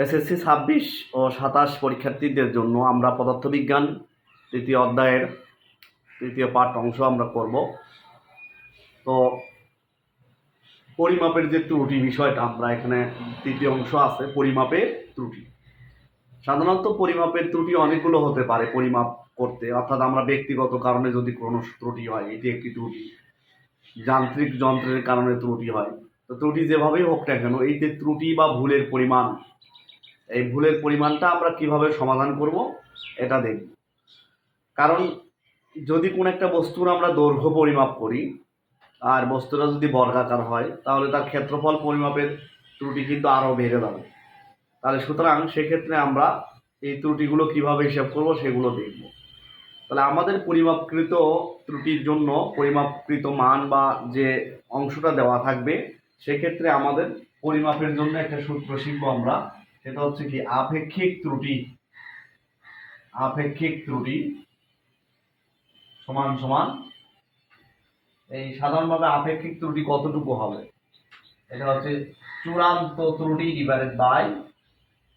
SSC 26 ও 27 পরীক্ষার্থীদের জন্য আমরা পদার্থবিজ্ঞান তৃতীয় অধ্যায়ের তৃতীয় পাঠ অংশ আমরা করব। তো পরিমাপের যে ত্রুটি বিষয়টা আমরা এখানে তৃতীয় অংশ আছে পরিমাপের ত্রুটি। সাধারণত পরিমাপের ত্রুটি অনেকগুলো হতে পারে পরিমাপ করতে, অর্থাৎ আমরা ব্যক্তিগত কারণে যদি কোনো ত্রুটি হয় এটি একটি ত্রুটি, যান্ত্রিক যন্ত্রের কারণে ত্রুটি হয়। তো ত্রুটি যেভাবেই হোক না কেন, এই যে ত্রুটি বা ভুলের পরিমাণ, এই ভুলের পরিমাণটা আমরা কিভাবে সমাধান করব এটা দেখব। কারণ যদি কোনো একটা বস্তুর আমরা দৈর্ঘ্য পরিমাপ করি আর বস্তুটা যদি বর্গাকার হয় তাহলে তার ক্ষেত্রফল পরিমাপের ত্রুটি কিন্তু আরও বেড়ে যাবে। তাহলে সুতরাং সেক্ষেত্রে আমরা এই ত্রুটিগুলো কিভাবে হিসাব করব সেগুলো দেখব। তাহলে আমাদের পরিমাপকৃত ত্রুটির জন্য পরিমাপকৃত মান বা যে অংশটা দেওয়া থাকবে, সেক্ষেত্রে আমাদের পরিমাপের জন্য একটা সূত্র শিখবো আমরা। সেটা হচ্ছে কি আপেক্ষিক ত্রুটি। আপেক্ষিক ত্রুটি সমান সমান এই সাধারণভাবে আপেক্ষিক ত্রুটি কতটুকু হবে, এটা হচ্ছে চূড়ান্ত ত্রুটি ডিভাইডেড বাই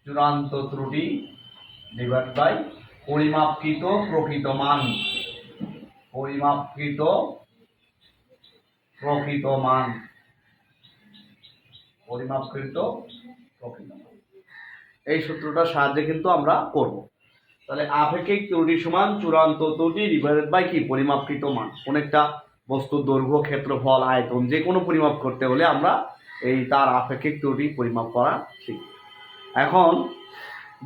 চূড়ান্ত ত্রুটি ডিভাইড বাই পরিমাপকৃত প্রকৃত মান। পরিমাপকৃত প্রকৃত মান। পরিমাপকৃত প্রকৃত মান, এই সূত্রটার সাহায্যে কিন্তু আমরা করব। তাহলে আপেক্ষিক ত্রুটি সমান চূড়ান্ত ত্রুটি ডিভাইডেড বাই কি পরিমাপকৃত মান। কোন একটা বস্তুর দৈর্ঘ্য, ক্ষেত্রফল, আয়তন যে কোনো পরিমাপ করতে হলে আমরা এই তার আপেক্ষিক ত্রুটি পরিমাপ করা শিখি। এখন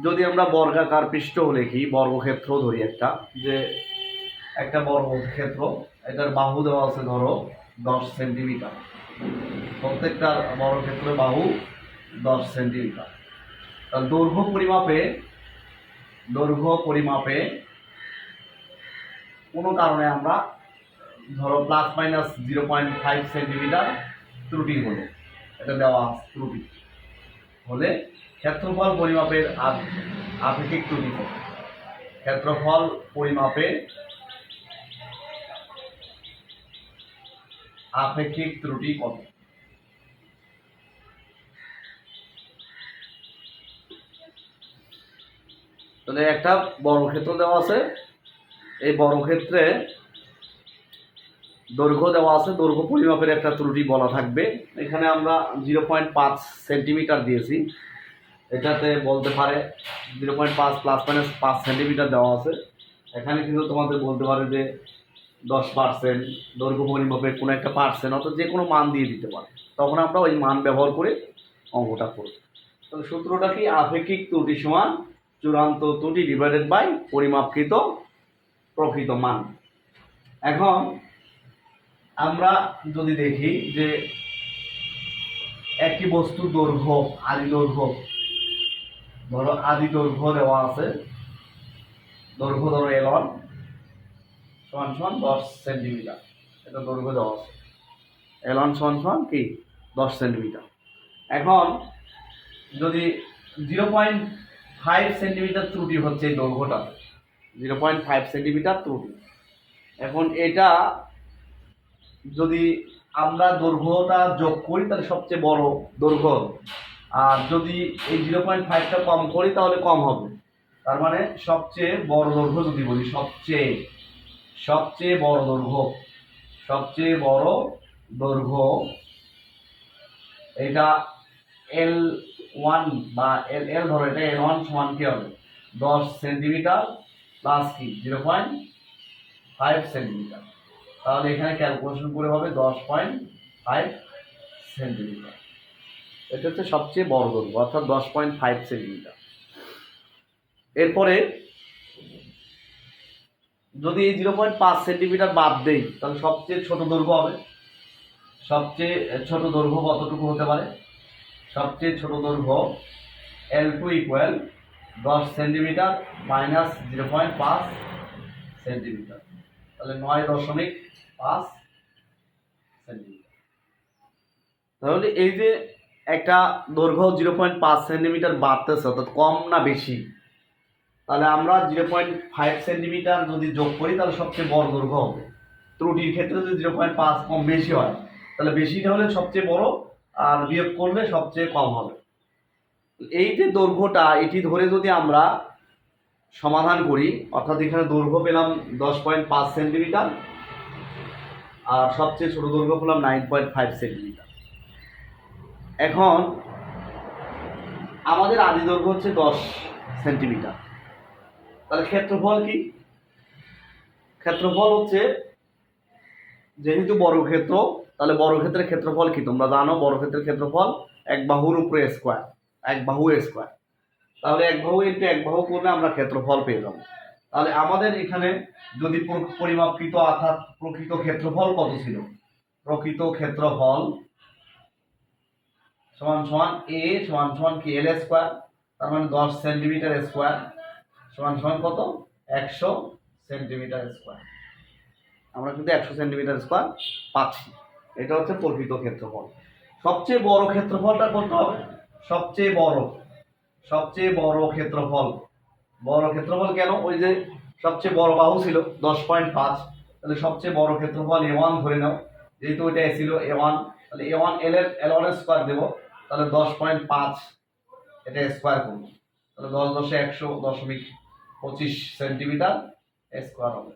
যদি আমরা বর্গাকার পৃষ্ঠ লিখি, বর্গক্ষেত্র ধরি একটা বর্গক্ষেত্র, এটার বাহু দেওয়া আছে ধরো 10 সেন্টিমিটার। প্রত্যেকটা বর্গক্ষেত্রের বাহু 10 সেন্টিমিটার। তাহলে দৈর্ঘ্য পরিমাপে কোনো কারণে আমরা ধরো প্লাস মাইনাস 0.5 সেন্টিমিটার ত্রুটি হলে, এটা দেওয়া ত্রুটি হলে ক্ষেত্রফল পরিমাপের আপেক্ষিক ত্রুটি কত। ক্ষেত্রফল পরিমাপে আপেক্ষিক ত্রুটি কত। তাহলে একটা বর্গক্ষেত্র দেওয়া আছে, এই বর্গক্ষেত্রে দৈর্ঘ্য দেওয়া আছে, দৈর্ঘ্য পরিমাপের একটা ত্রুটি বলা থাকবে। এখানে আমরা 0.5 সেন্টিমিটার দিয়েছি, এটাতে বলতে পারে 0.5 প্লাস মাইনাস 5 সেন্টিমিটার দেওয়া আছে। এখানে কিন্তু তোমাদের বলতে পারে যে 10%, দৈর্ঘ্য পরিমাপের কোনো একটা পার্সেন্ট, অর্থাৎ যে কোনো মান দিয়ে দিতে পারে। তখন আমরা ওই মান ব্যবহার করে অঙ্কটা করব। তাহলে সূত্রটা কি আপেক্ষিক ত্রুটি সমান চূড়ান্ত ত্রুটি ডিভাইডেড বাই পরিমাপকৃত প্রকৃত মান। এখন আমরা যদি দেখি যে একটি বস্তুর দৈর্ঘ্য, আদি দৈর্ঘ্য দেওয়া আছে, দৈর্ঘ্য ধরো L1 সমান সমান 10 সেন্টিমিটার, এটা দৈর্ঘ্য দেওয়া আছে। L1 সমান সমান কি 10 সেন্টিমিটার। এখন যদি 0.5 সেন্টিমিটার ত্রুটি হচ্ছে এই দৈর্ঘ্যটা, 0.5 সেন্টিমিটার ত্রুটি। এখন এটা যদি আমরা দৈর্ঘ্যটা যোগ করি তাহলে সবচেয়ে বড় দৈর্ঘ্য, আর যদি এই 0.5টা কম করি তাহলে কম হবে। তার মানে সবচেয়ে বড় দৈর্ঘ্য যদি বলি, সবচেয়ে বড় দৈর্ঘ্য এটা L1 বা L ধরো, এটা L1 সমান কি হবে 10 সেন্টিমিটার প্লাস কি 0.5 সেন্টিমিটার। তাহলে এখানে ক্যালকুলেশন করে হবে 10.5 সেন্টিমিটার। এটা হচ্ছে সবচেয়ে বড় দৈর্ঘ্য, অর্থাৎ 10.5 সেন্টিমিটার। এরপরে যদি এই 0.5 সেন্টিমিটার বাদ দেই তাহলে সবচেয়ে ছোট দৈর্ঘ্য হবে। সবচেয়ে ছোট দৈর্ঘ্য কতটুকু হতে পারে? সবচেয়ে ছোট দৈর্ঘ্য L2 equal 10 centimetre minus 0.5 centimetre, তাহলে 9.5 সেন্টিমিটার। তাহলে এই যে একটা দৈর্ঘ্য 0.5 সেন্টিমিটার বাড়তেছে, অর্থাৎ কম না বেশি, তাহলে আমরা 0.5 সেন্টিমিটার যদি যোগ করি তাহলে সবচেয়ে বড় দৈর্ঘ্য হবে। ত্রুটির ক্ষেত্রে যদি 0.5 কম বেশি হয় তাহলে বেশিটা হলে সবচেয়ে বড়, আর বিয়োগ করলে সবচেয়ে কম হবে। এই যে দৈর্ঘ্যটা এটি ধরে যদি আমরা সমাধান করি, অর্থাৎ এখানে দৈর্ঘ্য পেলাম 10.5 সেন্টিমিটার আর সবচেয়ে ছোট দৈর্ঘ্য পেলাম 9.5 সেন্টিমিটার। এখন আমাদের আদি দৈর্ঘ্য হচ্ছে 10 সেন্টিমিটার। তাহলে ক্ষেত্রফল কি? ক্ষেত্রফল হচ্ছে, যেহেতু বর্গক্ষেত্র, তাহলে বর্গক্ষেত্রের ক্ষেত্রফল কি তোমরা জানো? বর্গক্ষেত্রের ক্ষেত্রফল এক বাহুর উপরে স্কোয়ার, এক বাহু স্কোয়ার। তাহলে এক বাহু ইন্টু এক বাহু করলে আমরা ক্ষেত্রফল পেয়ে যাবো। তাহলে আমাদের এখানে যদি পরিমাপকৃত অর্থাৎ প্রকৃত ক্ষেত্রফল কত ছিল? প্রকৃত ক্ষেত্রফল সমান সমান এ সমান সমান কি এল স্কোয়ার, তার মানে 10 সেন্টিমিটার স্কোয়ার সমান সমান কত? 100 সেন্টিমিটার স্কোয়ার। আমরা কিন্তু 100 সেন্টিমিটার স্কোয়ার পাচ্ছি। এটা হচ্ছে প্রকৃত ক্ষেত্রফল। সবচেয়ে বড় ক্ষেত্রফলটা কত হবে? সবচেয়ে বড় ক্ষেত্রফল। বড় ক্ষেত্রফল কেন? ওই যে সবচেয়ে বড় বাহু ছিল 10.5, তাহলে সবচেয়ে বড় ক্ষেত্রফল A1 ধরে নাও, যেহেতু এটা ছিল A1, তাহলে A1 L1 স্কোয়ার দেবো, তাহলে 10.5 এটা স্কোয়ার করবো, তাহলে 10 10 100.25 সেন্টিমিটার স্কোয়ার হবে।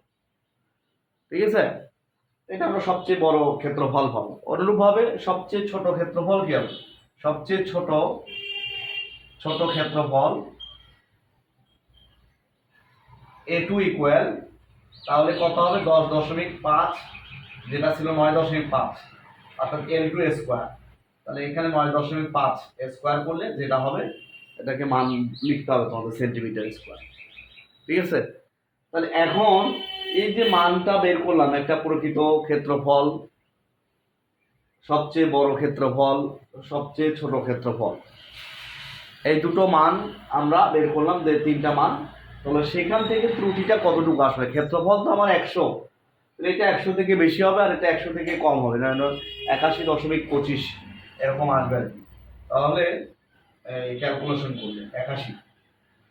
ঠিক আছে, এটা আমরা সবচেয়ে বড় ক্ষেত্রফল পাবো। অনুরূপভাবে সবচেয়ে ছোট ক্ষেত্রফল কি হবে? সবচেয়ে ছোট ক্ষেত্রফল A2 ইকুয়াল, তাহলে কত হবে? 10.5 যেটা ছিল 9.5, অর্থাৎ L2 স্কোয়ার। তাহলে এখানে 9.5 স্কোয়ার করলে যেটা হবে, এটাকে মান লিখতে হবে তোমাদের সেন্টিমিটার স্কোয়ার। ঠিক আছে, তাহলে এখন এই যে মানটা বের করলাম, একটা প্রকৃত ক্ষেত্রফল, সবচেয়ে বড় ক্ষেত্রফল, সবচেয়ে ছোট ক্ষেত্রফল, এই দুটো মান আমরা বের করলাম, যে তিনটা মান। তাহলে সেখান থেকে ত্রুটিটা কতটুকু আসবে? ক্ষেত্রফল তো আমার 100, এটা 100 থেকে বেশি হবে আর এটা 100 থেকে কম হবে, না 81.25 এরকম আসবে আর কি। তাহলে এই ক্যালকুলেশন করলে 81।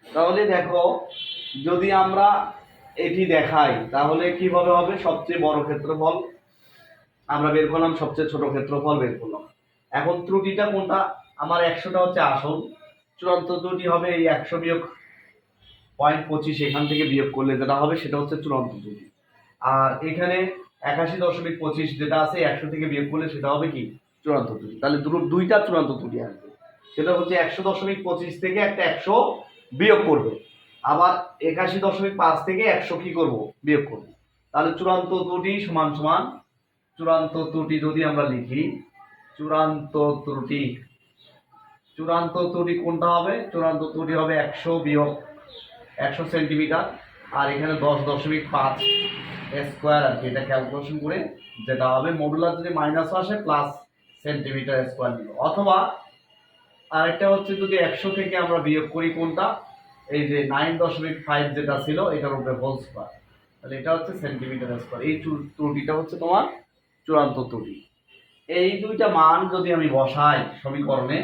তাহলে দেখো, যদি আমরা এটি দেখাই তাহলে কিভাবে হবে? সবচেয়ে বড় ক্ষেত্রফল আমরা বের করলাম, সবচেয়ে ছোট ক্ষেত্রফল বের করলাম। এখন ত্রুটিটা কোনটা? আমার 100টা হচ্ছে আসল, চূড়ান্ত ত্রুটি হবে এই 100 বিয়োগ 0.25, এখান থেকে বিয়োগ করলে যেটা হবে সেটা হচ্ছে চূড়ান্ত ত্রুটি। আর এখানে 81.25 যেটা আছে 100 থেকে বিয়োগ করলে সেটা হবে কি? চূড়ান্ত ত্রুটি। তাহলে দুইটা চূড়ান্ত ত্রুটি আসবে। সেটা হচ্ছে 100.25 থেকে একটা 100 বিয়োগ করবে, আবার 81.5 থেকে 100 কি করব? বিয়োগ করব। তাহলে চূড়ান্ত ত্রুটি সমান সমান, চূড়ান্ত ত্রুটি যদি আমরা লিখি, চূড়ান্ত ত্রুটি কোনটা হবে? চূড়ান্ত ত্রুটি হবে 100 বিয়োগ 100 সেন্টিমিটার, আর এখানে 10.5 স্কোয়ার আর কি, এটা ক্যালকুলেশন করে যেটা হবে, মডুলার যদি মাইনাস আসে প্লাস সেন্টিমিটার স্কোয়ার নিব। অথবা আরেকটা হচ্ছে যদি 100 থেকে আমরা বিয়োগ করি কোনটা? এই যে 9.5 যেটা ছিল এটার উপরে হোল স্কোয়ার, তাহলে এটা হচ্ছে সেন্টিমিটার স্কোয়ার। এই ত্রুটিটা হচ্ছে তোমার চূড়ান্ত ত্রুটি। এই দুইটা মান যদি আমি বসাই সমীকরণে,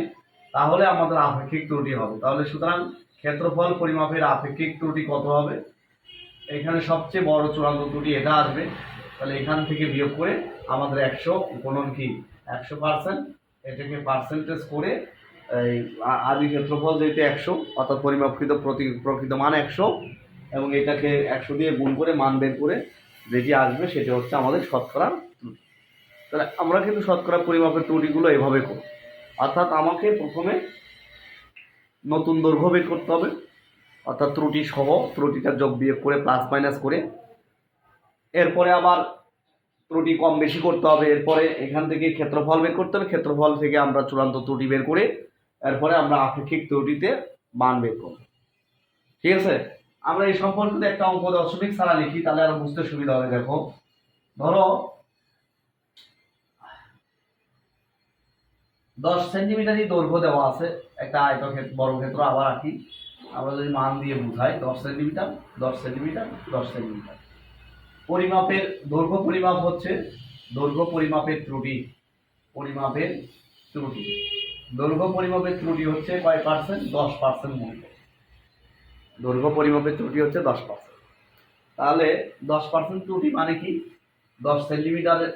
তাহলে আমাদের আপেক্ষিক ত্রুটি হবে। তাহলে সুতরাং ক্ষেত্রফল পরিমাপের আপেক্ষিক ত্রুটি কত হবে? এখানে সবচেয়ে বড় চূড়ান্ত ত্রুটি এটা আসবে, তাহলে এখান থেকে বিয়োগ করে আমাদের 100 গুণন কি 100%, এটাকে পার্সেন্টেজ করে এই আদি ক্ষেত্রফল যেটা 100, অর্থাৎ পরিমাপকৃত প্রকৃত মান 100, এবং এটাকে 100 দিয়ে গুণ করে মান বের করে যেটি আসবে সেটা হচ্ছে আমাদের শতকরা ত্রুটি। তাহলে আমরা কিন্তু শতকরা পরিমাপের ত্রুটিগুলো এভাবে করি, অর্থাৎ আমাকে প্রথমে নতুন দৈর্ঘ্য বের করতে হবে, অর্থাৎ ত্রুটি সহ ত্রুটিটা যোগ বিয়োগ করে প্লাস মাইনাস করে, এরপরে আবার ত্রুটি কম বেশি করতে হবে, এরপরে এখান থেকে ক্ষেত্রফল বের করতে হবে, ক্ষেত্রফল থেকে আমরা চূড়ান্ত ত্রুটি বের করে এরপরে আমরা আপেক্ষিক ত্রুটিতে মান বের করব। ঠিক আছে, আমরা এই সম্পর্কে একটা অঙ্ক দশমিক ছাড়া লিখি, তাহলে আরো বুঝতে সুবিধা হবে। দেখো, ধরো 10 সেন্টিমিটারই দৈর্ঘ্য দেওয়া আছে একটা আয়তক্ষেত্র, বর্গক্ষেত্র আবার আঁকি, আমরা যদি মান দিয়ে বুঝাই 10 সেন্টিমিটার 10 সেন্টিমিটার 10 সেন্টিমিটার। পরিমাপের দৈর্ঘ্য পরিমাপ হচ্ছে দৈর্ঘ্য পরিমাপের ত্রুটি, দৈর্ঘ্য পরিমাপের ত্রুটি হচ্ছে কয় পার্সেন্ট? 10% মূল্য। দৈর্ঘ্য পরিমাপের ত্রুটি হচ্ছে 10%। তাহলে 10% ত্রুটি মানে কি? 10 সেন্টিমিটারের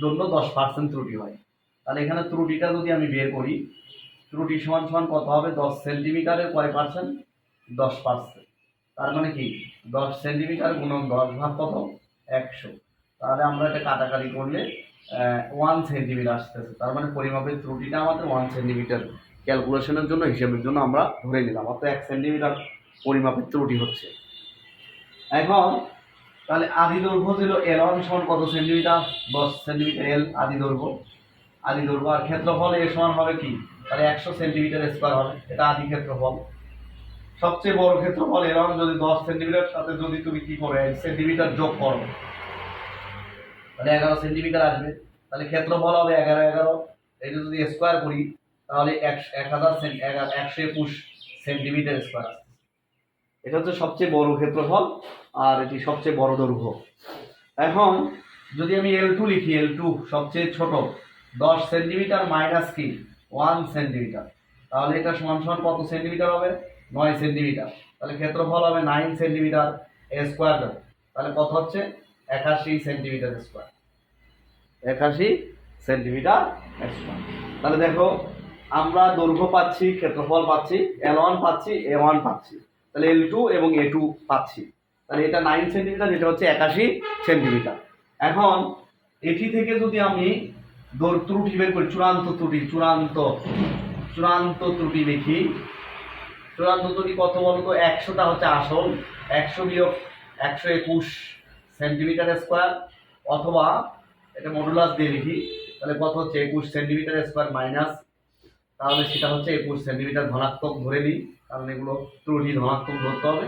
জন্য 10% ত্রুটি হয়। তাহলে এখানে ত্রুটিটা যদি আমি বের করি, ত্রুটি সমান সমান কত হবে? 10 সেন্টিমিটারের কয় পার্সেন্ট? 10%। তার মানে কি 10 সেন্টিমিটার গুণন 10 ভাগ কত? 100। তাহলে আমরা এটা কাটাকাটি করলে 1 সেন্টিমিটার আসতেছে। তার মানে পরিমাপের ত্রুটিটা আমাদের 1 সেন্টিমিটার। ক্যালকুলেশনের জন্য, হিসেবের জন্য আমরা ধরে নিলাম, অর্থাৎ 1 সেন্টিমিটার পরিমাপের ত্রুটি হচ্ছে। এখন তাহলে আদি দৈর্ঘ্য ছিল L1 সমান কত সেন্টিমিটার? 10 সেন্টিমিটার এল আদি দৈর্ঘ্য। আর ক্ষেত্রফল এ সমান হবে কি? তাহলে 100 সেন্টিমিটার স্কয়ার হবে। এটা আদি ক্ষেত্রফল। সবচেয়ে বড় ক্ষেত্রফল L1 যদি 10 সেন্টিমিটার সাথে যদি তুমি কি করো 1 সেন্টিমিটার যোগ করো, তাহলে 11 সেন্টিমিটার আসবে। তাহলে ক্ষেত্রফল হবে 11 এই যদি স্কয়ার করি তাহলে 121 সেন্টিমিটার স্কয়ার আসছে। এটা হচ্ছে সবচেয়ে বড় ক্ষেত্রফল আর এটি সবচেয়ে বড় দৈর্ঘ্য। এখন যদি আমি L2 লিখি, L2 সবচেয়ে ছোট 10 সেন্টিমিটার মাইনাস কি 1 সেন্টিমিটার, তাহলে এটা সমান সমান কত সেন্টিমিটার হবে? 9 সেন্টিমিটার। তাহলে ক্ষেত্রফল হবে 9 সেন্টিমিটার স্কয়ার। তাহলে কত হচ্ছে? 81 সেন্টিমিটার স্কয়ার। 81 centimetre square. তাহলে দেখো আমরা দৈর্ঘ্য পাচ্ছি, ক্ষেত্রফল পাচ্ছি, L1 পাচ্ছি, A1 পাচ্ছি, তাহলে L2 এবং A2 পাচ্ছি। তাহলে এটা 9 সেন্টিমিটার, এটা হচ্ছে 81 সেন্টিমিটার। এখন এটি থেকে যদি আমি ত্রুটি বের করি, চূড়ান্ত ত্রুটি লিখি। চূড়ান্ত ত্রুটি কত বলতো? 100টা হচ্ছে আসল, 100 বিয়োগ 121 সেন্টিমিটার স্কয়ার, অথবা এটা মডুলাস দিয়ে লিখি, তাহলে কত হচ্ছে 21 সেন্টিমিটার স্কয়ার মাইনাস, তাহলে সেটা হচ্ছে 21 সেন্টিমিটার ধনাত্মক ধরে নিই, কারণ এগুলো ত্রুটি ধনাত্মক ধরতে হবে।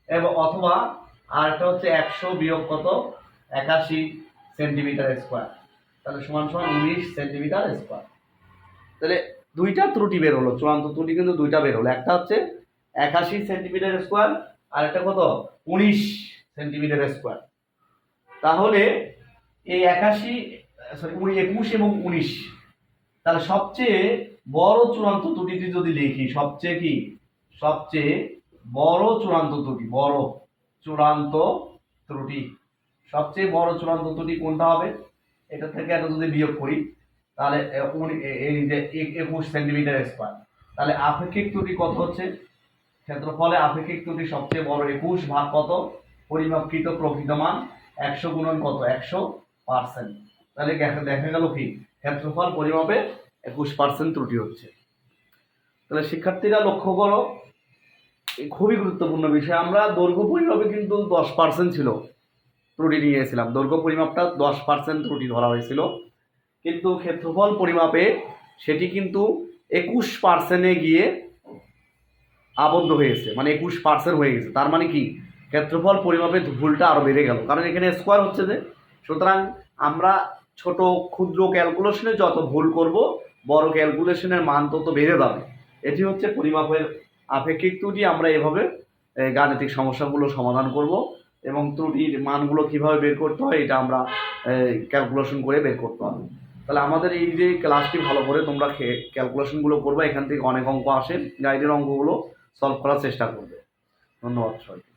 এবং অথবা আর একটা হচ্ছে 100 বিয়োগ কত 81 সেন্টিমিটার স্কয়ার, তাহলে সমান সমান 19 সেন্টিমিটার স্কয়ার। তাহলে দুইটা ত্রুটি বের হলো, চূড়ান্ত ত্রুটি কিন্তু দুইটা বের হলো, একটা হচ্ছে 81 সেন্টিমিটার স্কয়ার আর একটা কত 19 সেন্টিমিটার স্কয়ার। তাহলে এই 21 এবং 19, তাহলে সবচেয়ে বড় চূড়ান্ত ত্রুটিটি যদি লিখি, সবচেয়ে বড় চূড়ান্ত ত্রুটি কোনটা হবে? এটা থেকে এটা যদি বিয়োগ করি তাহলে এই যে 21 সেন্টিমিটার স্কয়ার। তাহলে আপেক্ষিক ত্রুটি কত হচ্ছে? ক্ষেত্রফলে আপেক্ষিক ত্রুটি সবচেয়ে বড় 21 ভাগ কত? পরিমাপকৃত প্রকৃত মান 100 গুণন কত? 100%। তাহলে দেখা গেল কি ক্ষেত্রফল পরিমাপে 21% ত্রুটি হচ্ছে। তাহলে শিক্ষার্থীরা লক্ষ্য করো, খুবই গুরুত্বপূর্ণ বিষয়। আমরা দৈর্ঘ্য পরিমাপে কিন্তু 10% ছিল ত্রুটি নিয়েছিলাম, দৈর্ঘ্য পরিমাপটা 10% ত্রুটি ধরা হয়েছিল, কিন্তু ক্ষেত্রফল পরিমাপে সেটি কিন্তু 21%-এ গিয়ে আবদ্ধ হয়েছে, মানে 21% হয়ে গেছে। তার মানে কি ক্ষেত্রফল পরিমাপে ভুলটা আরো বেড়ে গেল, কারণ এখানে স্কয়ার হচ্ছে যে। সুতরাং আমরা ছোট ক্ষুদ্র ক্যালকুলেশনে যত ভুল করব, বড় ক্যালকুলেশনের মান তত বেড়ে যাবে। এটি হচ্ছে পরিমাপের আপেক্ষিক ত্রুটি। আমরা এভাবে গাণিতিক সমস্যাগুলো সমাধান করব এবং ত্রুটির মানগুলো কিভাবে বের করতে হয় এটা আমরা ক্যালকুলেশন করে বের করতে হবে। তাহলে আমাদের এই যে ক্লাসটি ভালো করে তোমরা ক্যালকুলেশনগুলো করবে, এখান থেকে অনেক অঙ্ক আসে, গাইডের অঙ্কগুলো সলভ করার চেষ্টা করবে। ধন্যবাদ সবাইকে।